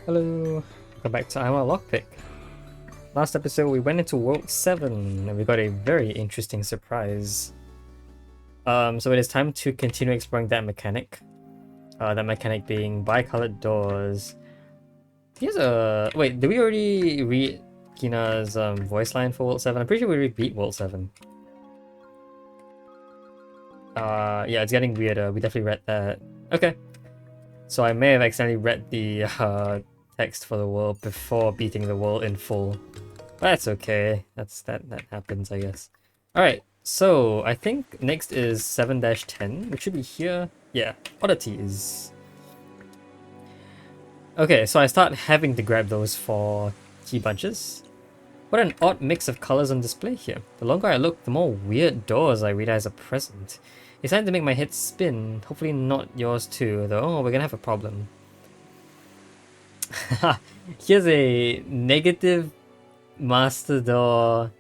Hello, welcome back to I'm a Lockpick. Last episode we went into World 7 and we got a very interesting surprise. So it is time to continue exploring that mechanic. That mechanic being bi-colored doors. Here's a... Wait, did we already read Kina's voice line for World 7? I'm pretty sure we already beat World 7. Yeah, it's getting weirder. We definitely read that. Okay. So I may have accidentally read the text for the world before beating the world in full. But that's okay. That happens, I guess. Alright, so I think next is 7-10, which should be here. Yeah, oddities. Okay, so I start having to grab those for key bunches. What an odd mix of colors on display here. The longer I look, the more weird doors I realize are present. It's time to make my head spin. Hopefully not yours too, though. Oh, we're gonna have a problem. Here's a negative master door.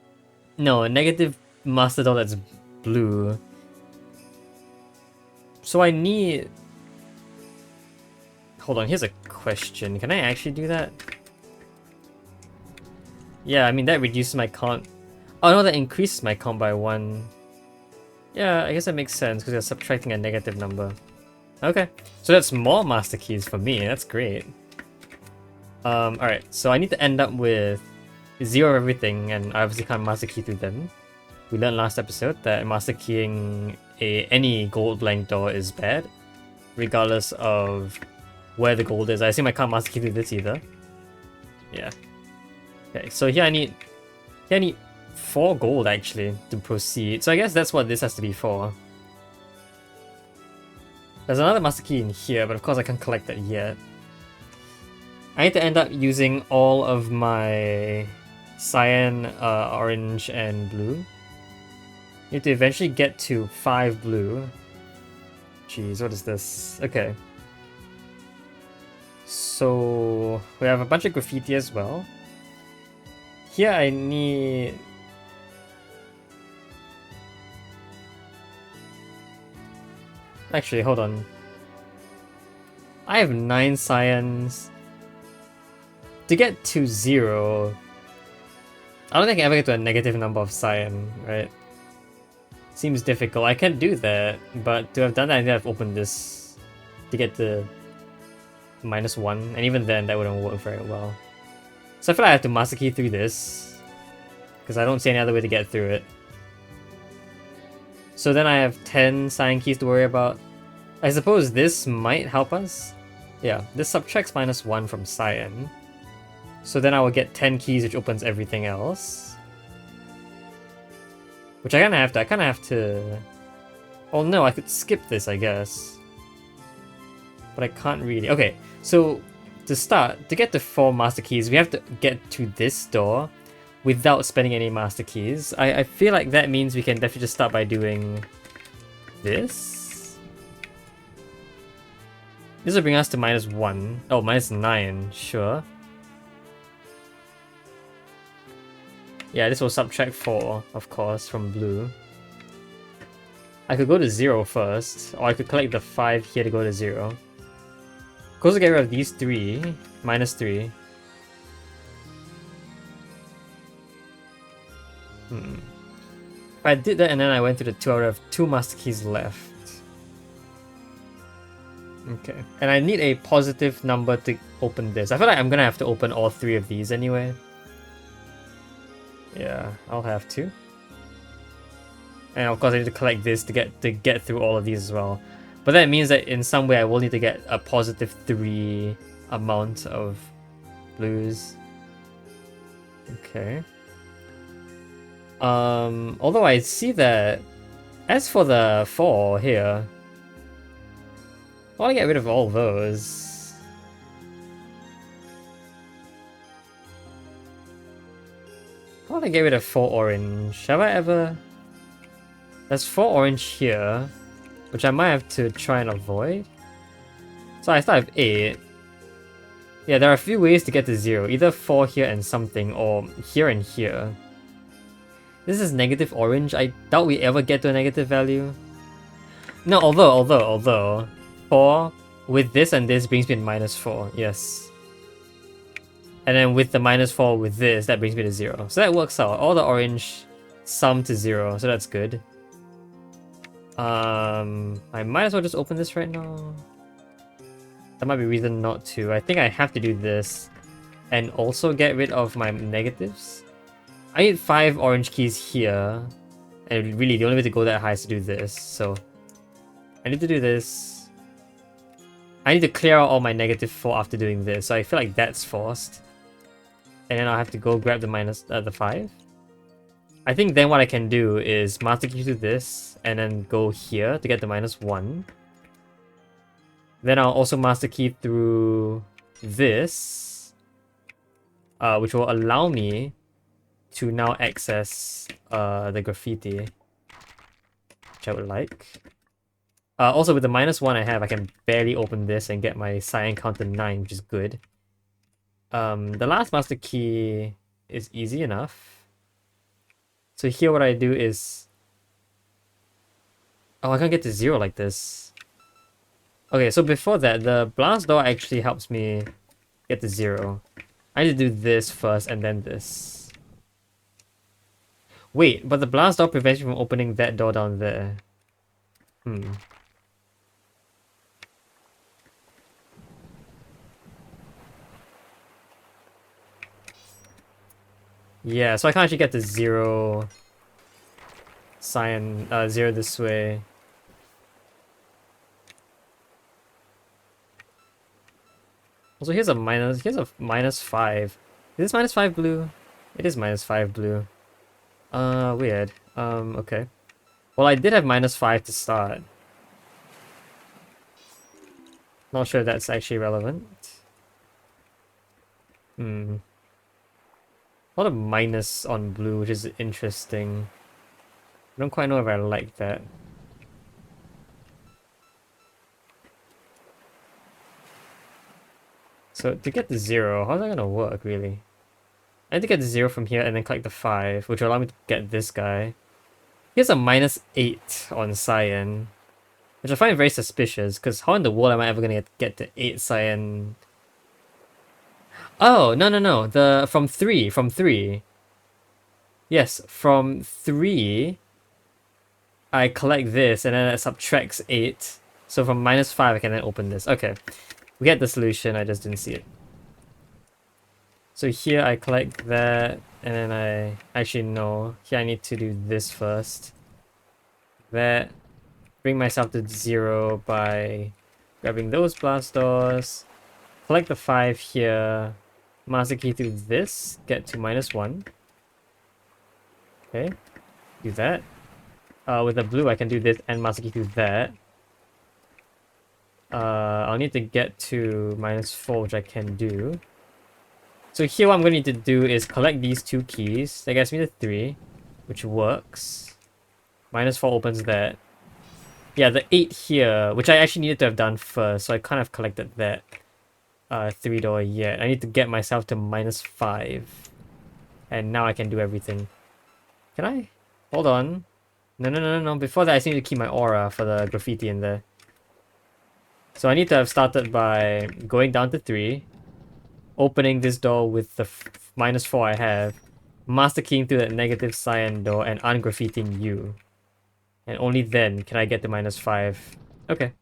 No, a negative master door that's blue. So I need... Hold on, here's a question. Can I actually do that? Yeah, I mean, that reduces my count. Oh no, that increases my count by 1. Yeah, I guess that makes sense because you're subtracting a negative number. Okay, so that's more master keys for me. That's great. Alright, so I need to end up with 0 of everything, and I obviously can't master key through them. We learned last episode that master keying any gold blank door is bad, regardless of where the gold is. I assume I can't master key through this either. Yeah. Okay, so here I need 4 gold actually to proceed. So I guess that's what this has to be for. There's another master key in here, but of course I can't collect that yet. I need to end up using all of my cyan, orange, and blue. Need to eventually get to 5 blue. Jeez, what is this? Okay. So we have a bunch of graffiti as well. Here I need... Actually, hold on. I have 9 cyans. To get to 0, I don't think I ever get to a negative number of cyan, right? Seems difficult. I can't do that, but to have done that, I think I've opened this to get to -1, and even then, that wouldn't work very well. So I feel like I have to master key through this, because I don't see any other way to get through it. So then I have 10 cyan keys to worry about. I suppose this might help us. Yeah, this subtracts -1 from cyan. So then I will get 10 keys, which opens everything else. Which I kinda have to... Oh no, I could skip this, I guess. But I can't really... Okay, so to start, to get to 4 master keys, we have to get to this door without spending any master keys. I feel like that means we can definitely just start by doing this. This will bring us to -1. Oh, -9, sure. Yeah, this will subtract 4, of course, from blue. I could go to 0 first, or I could collect the 5 here to go to 0. Goes to get rid of these 3, -3. If I did that and then I went to the 2, I would have 2 master keys left. Okay, and I need a positive number to open this. I feel like I'm gonna have to open all 3 of these anyway. Yeah, I'll have to. And of course I need to collect this to get through all of these as well. But that means that in some way I will need to get a +3 amount of blues. Okay. Although I see that as for the 4 here, I want to get rid of all those. I want to get rid of 4 orange. Have I ever... There's 4 orange here, which I might have to try and avoid. So I still have 8. Yeah, there are a few ways to get to 0. Either 4 here and something, or here and here. This is negative orange. I doubt we ever get to a negative value. No, although 4 with this and this brings me to -4. Yes. And then with the -4 with this, that brings me to 0. So that works out. All the orange sum to 0, so that's good. I might as well just open this right now. That might be reason not to. I think I have to do this and also get rid of my negatives. I need 5 orange keys here. And really, the only way to go that high is to do this. So I need to do this. I need to clear out all my -4 after doing this. So I feel like that's forced. And then I'll have to go grab the 5. I think then what I can do is master key to this and then go here to get the -1. Then I'll also master key through this, which will allow me to now access the graffiti, which I would like. Also with the -1 I have, I can barely open this and get my cyan count to 9, which is good. The last master key is easy enough. So here what I do is... Oh, I can't get to 0 like this. Okay, so before that, the blast door actually helps me get to 0. I need to do this first and then this. Wait, but the blast door prevents you from opening that door down there. Yeah, so I can't actually get to 0 cyan, 0 this way. Also, here's a -5. Is this -5 blue? It is -5 blue. Weird. Okay. Well, I did have -5 to start. Not sure if that's actually relevant. A lot of minus on blue, which is interesting. I don't quite know if I like that. So to get to 0, how's that gonna work really? I need to get to 0 from here and then collect the 5, which will allow me to get this guy. Here's a -8 on cyan, which I find very suspicious, because how in the world am I ever gonna get to 8 cyan? Oh, no. From 3. Yes, from 3, I collect this, and then it subtracts 8. So from -5, I can then open this. Okay, we get the solution, I just didn't see it. So here I collect that, and then I... Actually, no. Here I need to do this first. That. Bring myself to 0 by grabbing those blast doors. Collect the 5 here. Master key through this. Get to -1. Okay. Do that. With the blue, I can do this and master key through that. I'll need to get to -4, which I can do. So here what I'm going to need to do is collect these 2 keys. That gets me to 3, which works. -4 opens that. Yeah, the 8 here, which I actually needed to have done first, so I kind of collected that 3 door yet. I need to get myself to -5. And now I can do everything. Can I? Hold on. No. Before that, I just need to keep my aura for the graffiti in there. So I need to have started by going down to 3. Opening this door with the -4 I have. Master keying through that negative cyan door and ungraffitiing you. And only then can I get to -5. Okay.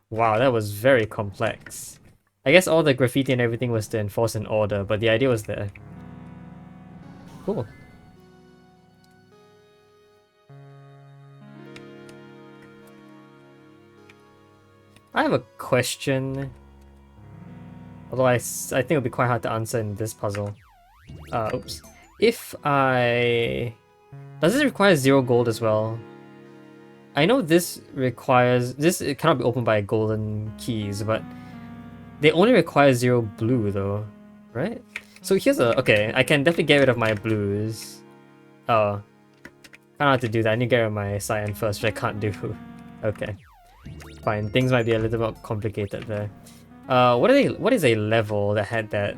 Wow, that was very complex. I guess all the graffiti and everything was to enforce an order, but the idea was there. Cool. I have a question. Although I think it'll be quite hard to answer in this puzzle. Oops. If I... Does this require 0 gold as well? I know this requires... It cannot be opened by golden keys, but... They only require 0 blue though, right? So here's a... Okay, I can definitely get rid of my blues. Oh. I don't have to do that. I need to get rid of my cyan first, which I can't do. Okay. Fine, things might be a little bit complicated there. What is a level that had that?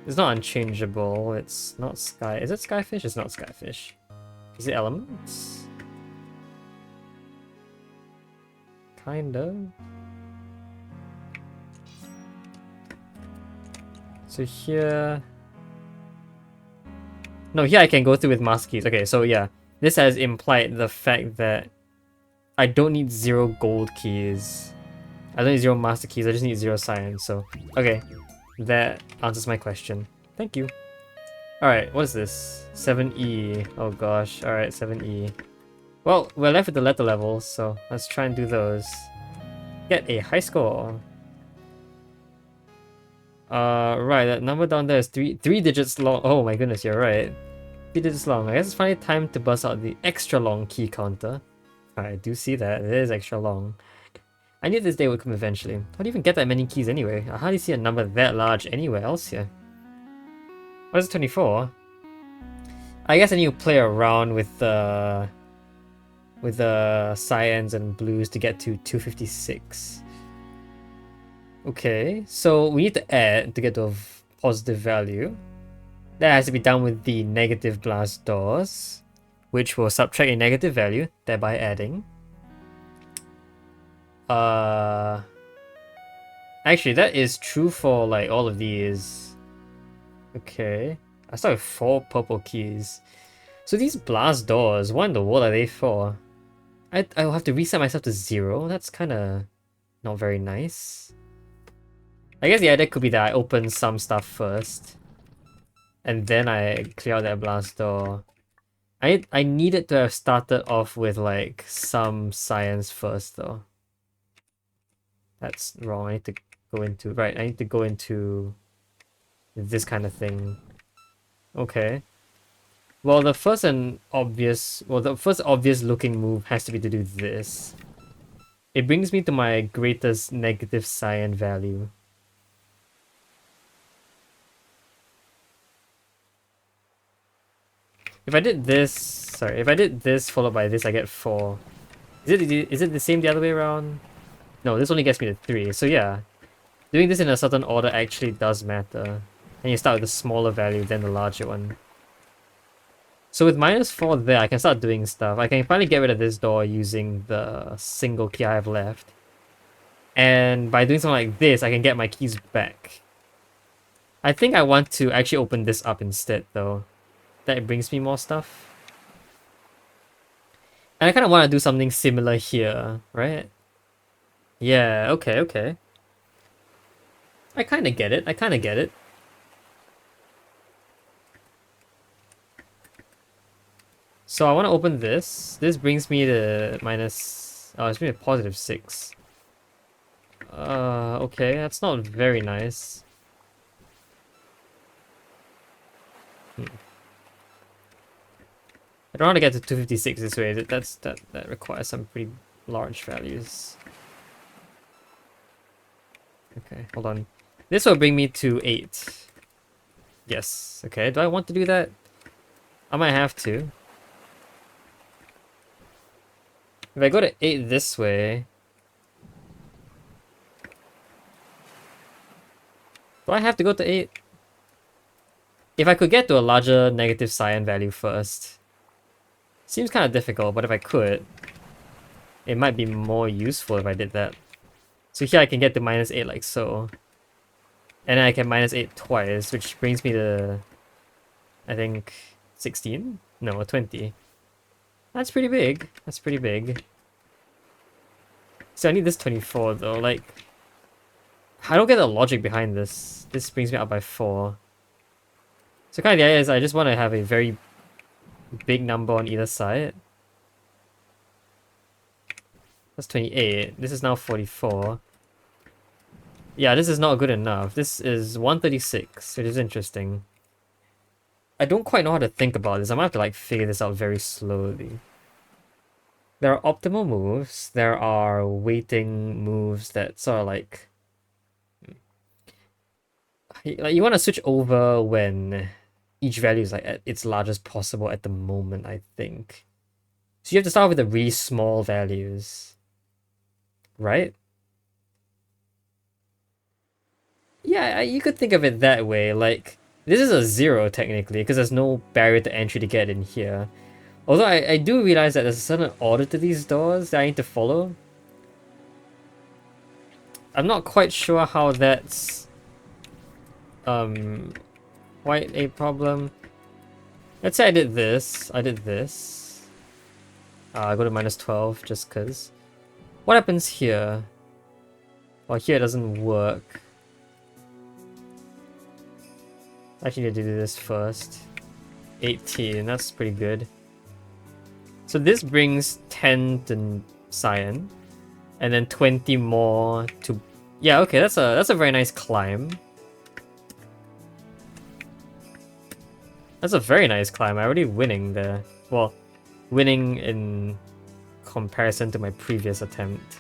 It's not unchangeable, it's not sky. Is it skyfish? It's not skyfish. Is it elements? Kind of. So here... No, here I can go through with master keys. Okay, so yeah. This has implied the fact that I don't need 0 gold keys. I don't need 0 master keys, I just need 0 science, so... Okay, that answers my question. Thank you. Alright, what is this? 7E. Oh gosh, alright, 7E. Well, we're left with the letter levels, so let's try and do those. Get a high score. Right, that number down there is three digits long. Oh my goodness, you're right. 3 digits long. I guess it's finally time to bust out the extra long key counter. I do see that, it is extra long. I knew this day would come eventually. How do you even get that many keys anyway? I hardly see a number that large anywhere else here. What is it, 24? I guess I need to play around with the cyans and blues to get to 256. Okay, so we need to add to get to a positive value. That has to be done with the negative blast doors, which will subtract a negative value, thereby adding. Actually, that is true for like all of these. Okay, I start with 4 purple keys. So these blast doors, what in the world are they for? I'll have to reset myself to 0. That's kind of not very nice. I guess the idea could be that I open some stuff first, and then I clear out that blast door. I needed to have started off with like some science first though. That's wrong. I need to go into I need to go into this kind of thing. Okay. Well, the first obvious looking move has to be to do this. It brings me to my greatest negative cyan value. If I did this followed by this, I get 4. Is it the same the other way around? No, this only gets me to 3. So yeah, doing this in a certain order actually does matter. And you start with the smaller value than the larger one. So with -4 there, I can start doing stuff. I can finally get rid of this door using the single key I have left. And by doing something like this, I can get my keys back. I think I want to actually open this up instead though. That brings me more stuff. And I kind of want to do something similar here, right? Yeah, okay. I kind of get it. So I want to open this. This brings me to minus... Oh, it's been a positive 6. Okay, that's not very nice. I don't want to get to 256 this way. That requires some pretty large values. Okay, hold on. This will bring me to 8. Yes. Okay, do I want to do that? I might have to. If I go to 8 this way... Do I have to go to 8? If I could get to a larger negative cyan value first... Seems kind of difficult, but if I could, it might be more useful if I did that. So here I can get to -8 like so. And then I can -8 twice, which brings me to, I think, 16? No, 20. That's pretty big. So I need this 24 though, like... I don't get the logic behind this. This brings me up by 4. So kind of the idea is I just want to have a very big number on either side. That's 28. This is now 44. Yeah, this is not good enough. This is 136, which is interesting. I don't quite know how to think about this. I might have to like figure this out very slowly. There are optimal moves. There are waiting moves that sort of like you want to switch over when each value is like at its largest possible at the moment, I think. So you have to start with the really small values, right? Yeah, you could think of it that way. Like, this is a 0 technically, because there's no barrier to entry to get in here. Although I do realize that there's a certain order to these doors that I need to follow. I'm not quite sure how that's white a problem. Let's say I did this. I go to -12 just cause. What happens here? Well, here it doesn't work. Actually, need to do this first. 18, that's pretty good. So this brings 10 to cyan, and then 20 more to... Yeah, okay, that's a very nice climb. That's a very nice climb. I'm already winning there. Well, winning in comparison to my previous attempt.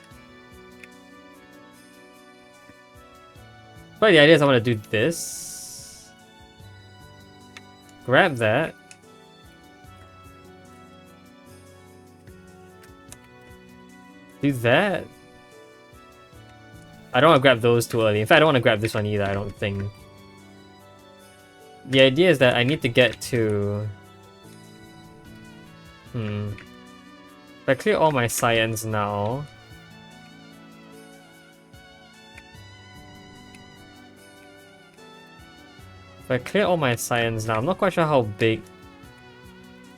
But the idea is I want to do this. Grab that. Do that. I don't want to grab those too early. In fact, I don't want to grab this one either, I don't think. The idea is that I need to get to... If I clear all my cyans now... If I clear all my cyans now, I'm not quite sure how big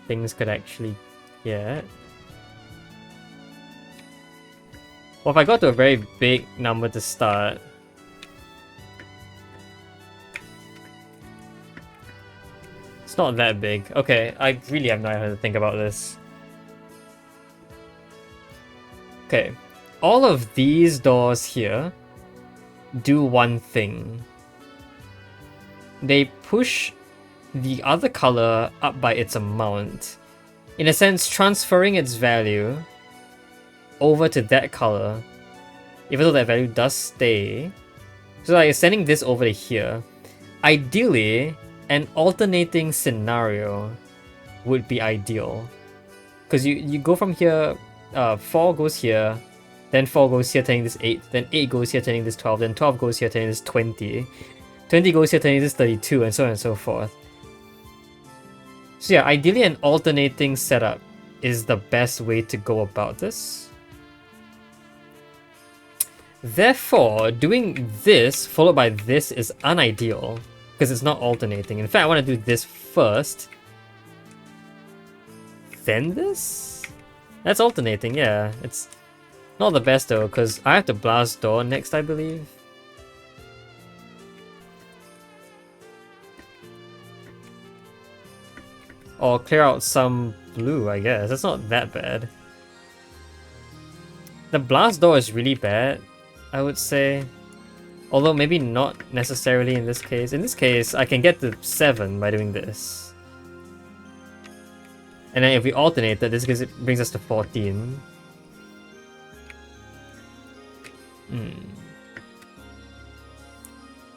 things could actually get. Well, if I got to a very big number to start... It's not that big. Okay, I really have no idea how to think about this. Okay, all of these doors here do one thing. They push the other color up by its amount. In a sense, transferring its value over to that color, even though that value does stay. So like sending this over to here. Ideally, an alternating scenario would be ideal. Because you go from here, 4 goes here, then 4 goes here turning this 8, then 8 goes here turning this 12, then 12 goes here turning this 20. 20 goes here turning this 32, and so on and so forth. So yeah, ideally an alternating setup is the best way to go about this. Therefore, doing this followed by this is unideal, because it's not alternating. In fact, I want to do this first, then this? That's alternating, yeah. It's not the best though, because I have to blast door next, I believe. Or clear out some blue, I guess. That's not that bad. The blast door is really bad, I would say. Although maybe not necessarily in this case. In this case, I can get to 7 by doing this. And then if we alternate that, this brings us to 14.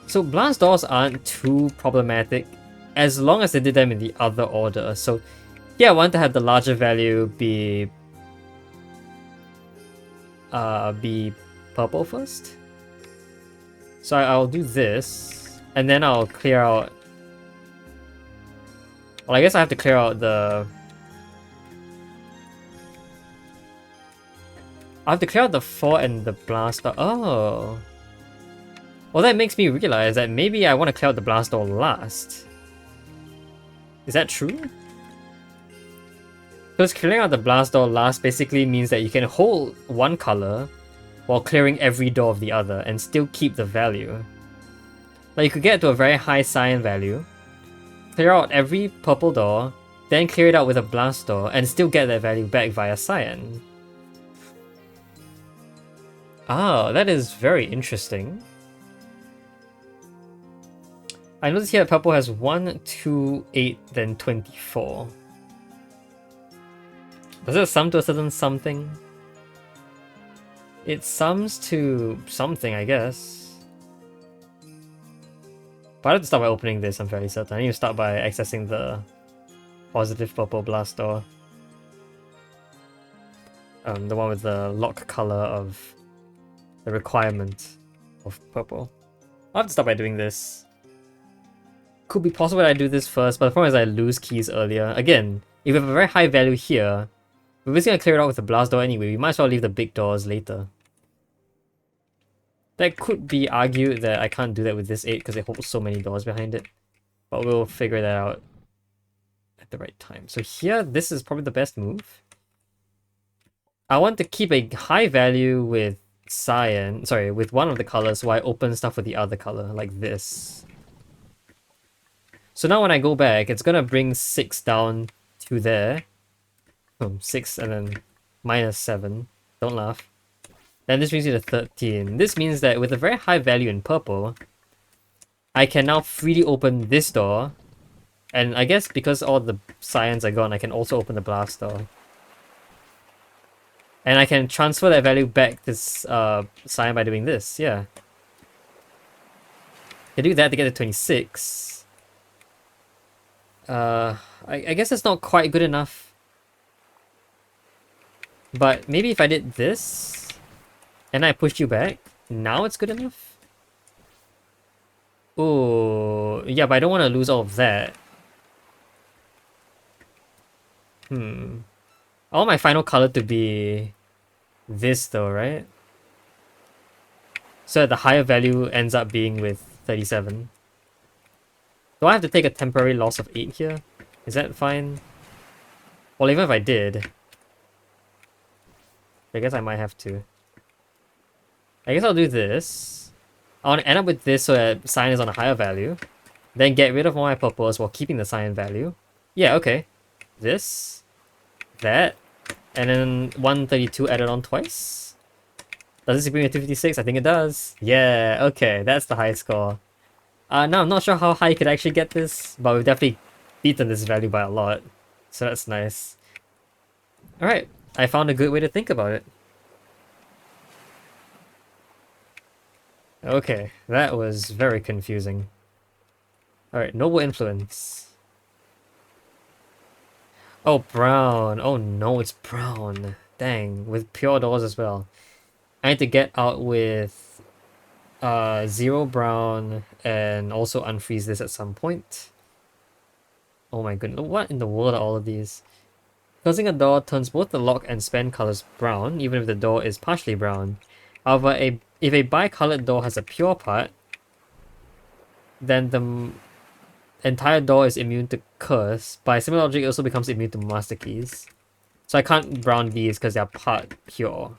So blast doors aren't too problematic as long as they did them in the other order. So yeah, I want to have the larger value be purple first. So I'll do this, and then I'll clear out... Well, I guess I have to clear out the... I have to clear out the 4 and the blaster. Oh! Well, that makes me realize that maybe I want to clear out the blast door last. Is that true? Because clearing out the blast door last basically means that you can hold one color while clearing every door of the other and still keep the value. Like you could get to a very high cyan value, clear out every purple door, then clear it out with a blast door and still get that value back via cyan. Ah, that is very interesting. I notice here purple has 1, 2, 8, then 24. Does it sum to a certain something? It sums to something, I guess. But I have to start by opening this, I'm fairly certain. I need to start by accessing the positive purple blast door. The one with the lock color of the requirement of purple. I'll have to start by doing this. Could be possible that I do this first, but the problem is I lose keys earlier. Again, if we have a very high value here, we're just going to clear it out with the blast door anyway. We might as well leave the big doors later. That could be argued that I can't do that with this 8 because it holds so many doors behind it. But we'll figure that out at the right time. So here, this is probably the best move. I want to keep a high value with cyan, sorry, with one of the colors, so I open stuff with the other color, like this. So now when I go back, it's gonna bring 6 down to there. 6 and then -7. Don't laugh. Then this brings you to 13. This means that with a very high value in purple, I can now freely open this door. And I guess because all the cyans are gone, I can also open the blast door. And I can transfer that value back to cyan by doing this, yeah. I do that to get to 26. I guess it's not quite good enough. But maybe if I did this, and I pushed you back, now it's good enough? Oh, yeah, but I don't want to lose all of that. I want my final color to be this though, right? So the higher value ends up being with 37. Do I have to take a temporary loss of 8 here? Is that fine? Well, even if I did, I guess I might have to. I guess I'll do this. I want to end up with this so that cyan is on a higher value. Then get rid of all my purples while keeping the cyan value. Yeah, okay. This. That. And then 132 added on twice. Does this bring me to 56? I think it does. Yeah, okay. That's the high score. Now I'm not sure how high you could actually get this, but we've definitely beaten this value by a lot. So that's nice. Alright, I found a good way to think about it. Okay, that was very confusing. Alright, Noble Influence. Oh, brown. Oh no, it's brown. Dang, with pure doors as well. I need to get out with 0 brown and also unfreeze this at some point. Oh my goodness, what in the world are all of these? Closing a door turns both the lock and span colors brown, even if the door is partially brown. However, if a bi-colored door has a pure part, then the entire door is immune to curse. By similar logic, it also becomes immune to master keys. So I can't brown these because they are part pure.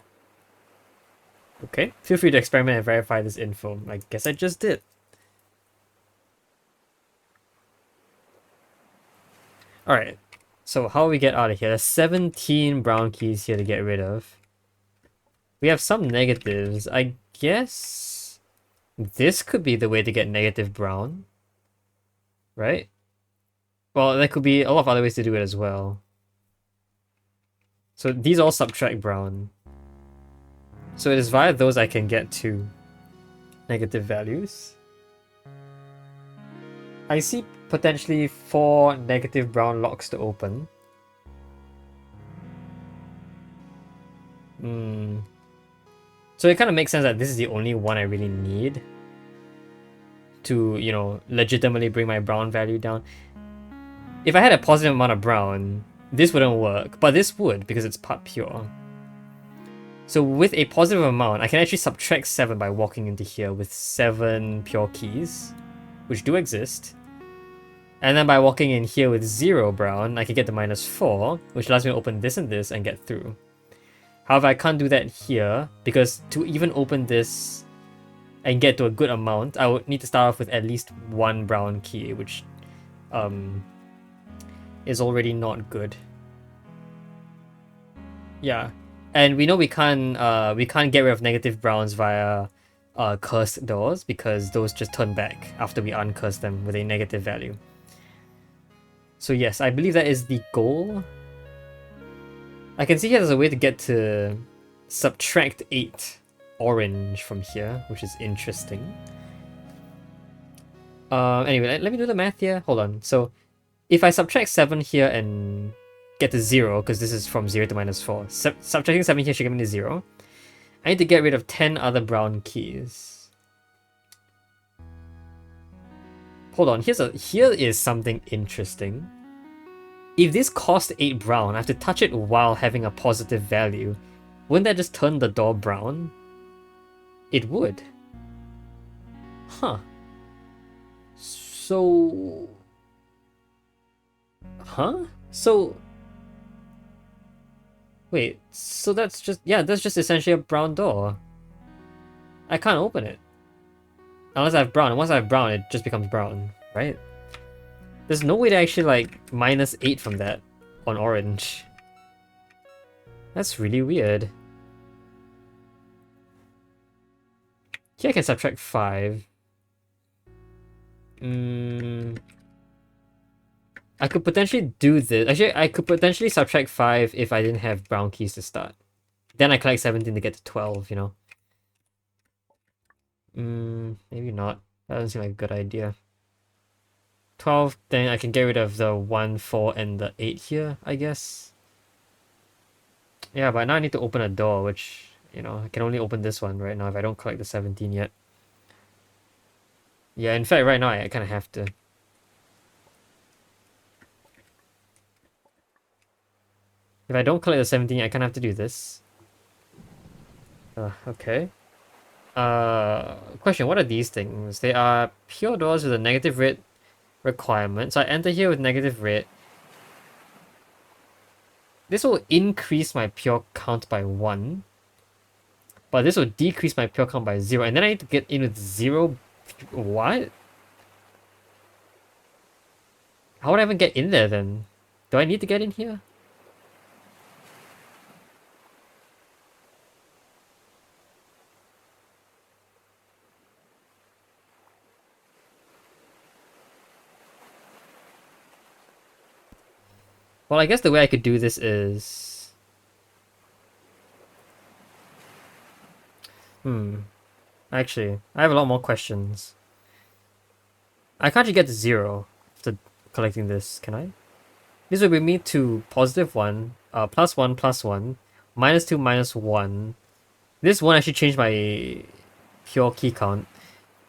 Okay, feel free to experiment and verify this info. I guess I just did. Alright, so how do we get out of here? There's 17 brown keys here to get rid of. We have some negatives. I guess this could be the way to get negative brown. Right? Well, there could be a lot of other ways to do it as well. So these all subtract brown. So it is via those I can get to negative values. I see potentially 4 negative brown locks to open. So it kind of makes sense that this is the only one I really need to, you know, legitimately bring my brown value down. If I had a positive amount of brown, this wouldn't work, but this would because it's part pure. So with a positive amount, I can actually subtract 7 by walking into here with 7 pure keys, which do exist. And then by walking in here with 0 brown, I can get to -4, which allows me to open this and this and get through. However, I can't do that here, because to even open this and get to a good amount, I would need to start off with at least 1 brown key, which is already not good. Yeah, and we know we can't get rid of negative browns via cursed doors, because those just turn back after we uncurse them with a negative value. So yes, I believe that is the goal. I can see here there's a way to get to subtract 8 orange from here, which is interesting. Anyway, let me do the math here. Hold on. So if I subtract 7 here and get to 0, because this is from 0 to -4, subtracting 7 here should get me to 0. I need to get rid of 10 other brown keys. Hold on, here is something interesting. If this cost 8 brown, I have to touch it while having a positive value. Wouldn't that just turn the door brown? It would. Huh. So... Huh? So... Wait, so that's just... Yeah, that's just essentially a brown door. I can't open it. Unless I have brown. And once I have brown, it just becomes brown, right? There's no way to actually, like, -8 from that on orange. That's really weird. Here I can subtract 5. I could potentially do this. Actually, I could potentially subtract 5 if I didn't have brown keys to start. Then I collect 17 to get to 12, you know? Maybe not. That doesn't seem like a good idea. 12, then I can get rid of the 1, 4, and the 8 here, I guess. Yeah, but now I need to open a door, which, you know, I can only open this one right now if I don't collect the 17 yet. Yeah, in fact, right now I kind of have to. If I don't collect the 17, I kind of have to do this. Okay. Question, what are these things? They are pure doors with a negative red requirement. So I enter here with negative red. This will increase my pure count by 1. But this will decrease my pure count by 0. And then I need to get in with 0. What? How would I even get in there then? Do I need to get in here? Well, I guess the way I could do this is... Actually, I have a lot more questions. I can't actually get to 0 after collecting this, can I? This will bring me to +1, +1, +1, -2, -1. This won't actually change my pure key count.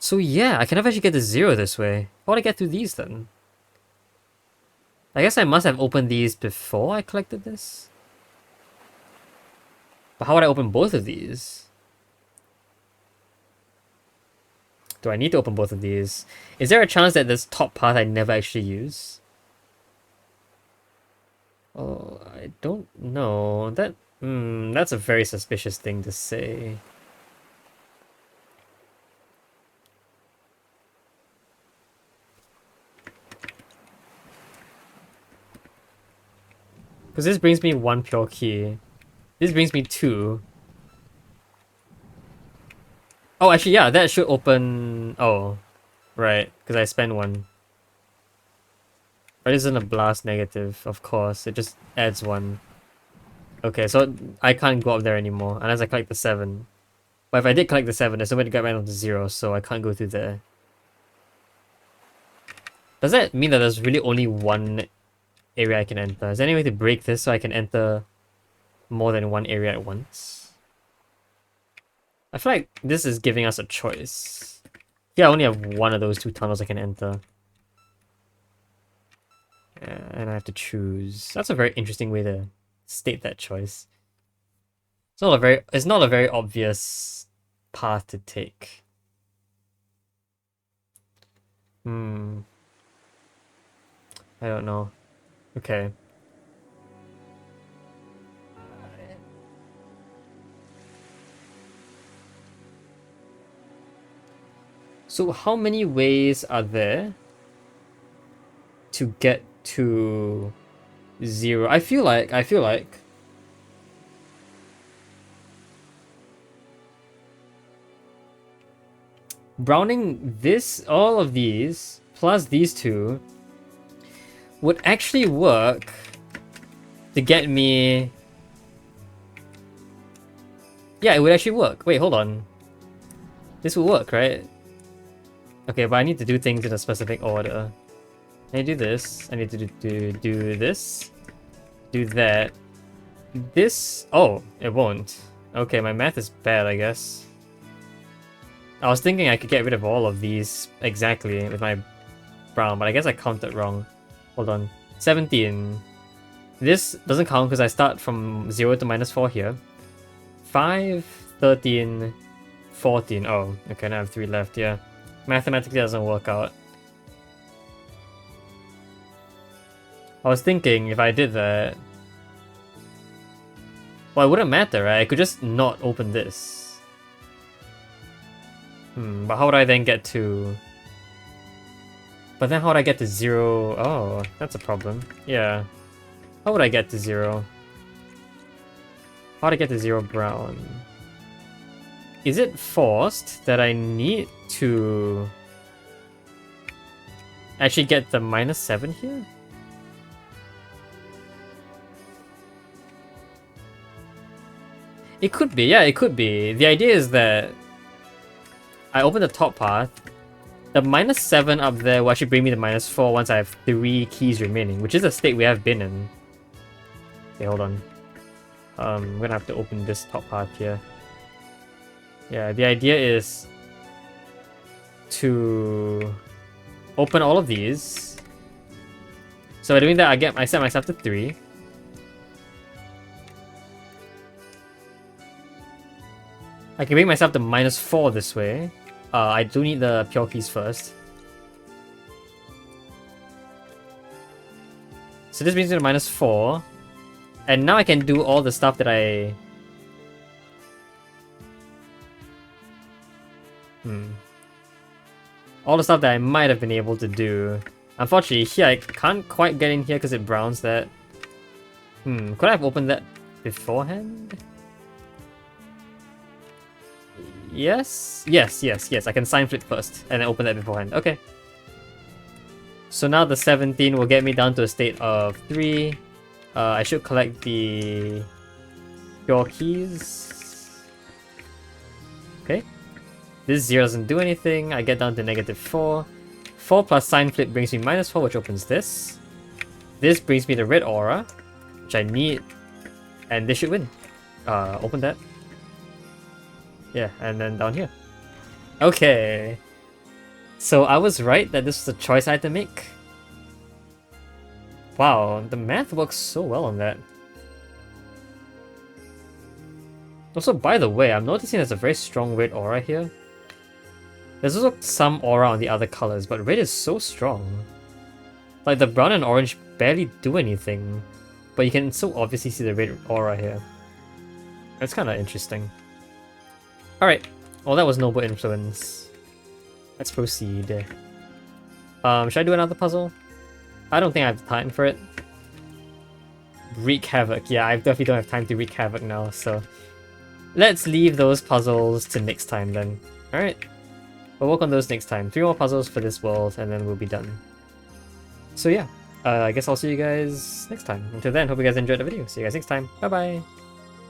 So yeah, I can never actually get to 0 this way. How would I get through these then? I guess I must have opened these before I collected this. But how would I open both of these? Do I need to open both of these? Is there a chance that this top path I never actually use? Oh, I don't know. That's a very suspicious thing to say. Because this brings me 1 pure key. This brings me 2. Oh, actually, yeah, that should open... Oh, right, because I spent 1. But it isn't a blast negative, of course. It just adds 1. Okay, so I can't go up there anymore unless I collect the 7. But if I did collect the 7, there's nowhere to get back to 0, so I can't go through there. Does that mean that there's really only 1 area I can enter? Is there any way to break this so I can enter more than 1 area at once? I feel like this is giving us a choice. Yeah, I only have 1 of those 2 tunnels I can enter. And I have to choose. That's a very interesting way to state that choice. It's not a very obvious path to take. I don't know. Okay. So how many ways are there to get to 0? I feel like browning all of these plus these 2 would actually work to get me... Yeah, it would actually work. Wait, hold on. This will work, right? Okay, but I need to do things in a specific order. I need to do this. I need to do this. Do that. This... Oh, it won't. Okay, my math is bad, I guess. I was thinking I could get rid of all of these exactly with my brown, but I guess I counted wrong. Hold on. 17. This doesn't count because I start from 0 to -4 here. 5, 13, 14. Oh, okay, now I have 3 left, yeah. Mathematically doesn't work out. I was thinking if I did that... Well, it wouldn't matter, right? I could just not open this. But how would I then get to... But then how would I get to 0? Oh, that's a problem. Yeah. How would I get to 0? How would I get to 0 brown? Is it forced that I need to actually get the -7 here? It could be, yeah, it could be. The idea is that I open the top path. The -7 up there will actually bring me to -4 once I have 3 keys remaining, which is the state we have been in. Okay, hold on. I'm gonna have to open this top path here. Yeah, the idea is to open all of these. So by doing that, I set myself to 3. I can bring myself to -4 this way. I do need the pure keys first. So this brings me to -4. And now I can do all the stuff that I... All the stuff that I might have been able to do. Unfortunately, here I can't quite get in here because it browns that. Could I have opened that beforehand? Yes? Yes. I can sign flip first and then open that beforehand. Okay. So now the 17 will get me down to a state of 3. I should collect the pure keys. Okay. This 0 doesn't do anything. I get down to -4. 4 plus sign flip brings me -4, which opens this. This brings me the red aura, which I need. And this should win. Open that. Yeah, and then down here. Okay. So I was right that this was a choice I had to make. Wow, the math works so well on that. Also, by the way, I'm noticing there's a very strong red aura here. There's also some aura on the other colors, but red is so strong. Like, the brown and orange barely do anything, but you can so obviously see the red aura here. That's kind of interesting. Alright, well that was Noble Influence. Let's proceed. Should I do another puzzle? I don't think I have time for it. Wreak Havoc. Yeah, I definitely don't have time to wreak havoc now, so... Let's leave those puzzles to next time then. Alright. We'll work on those next time. 3 more puzzles for this world, and then we'll be done. So yeah, I guess I'll see you guys next time. Until then, hope you guys enjoyed the video. See you guys next time. Bye bye!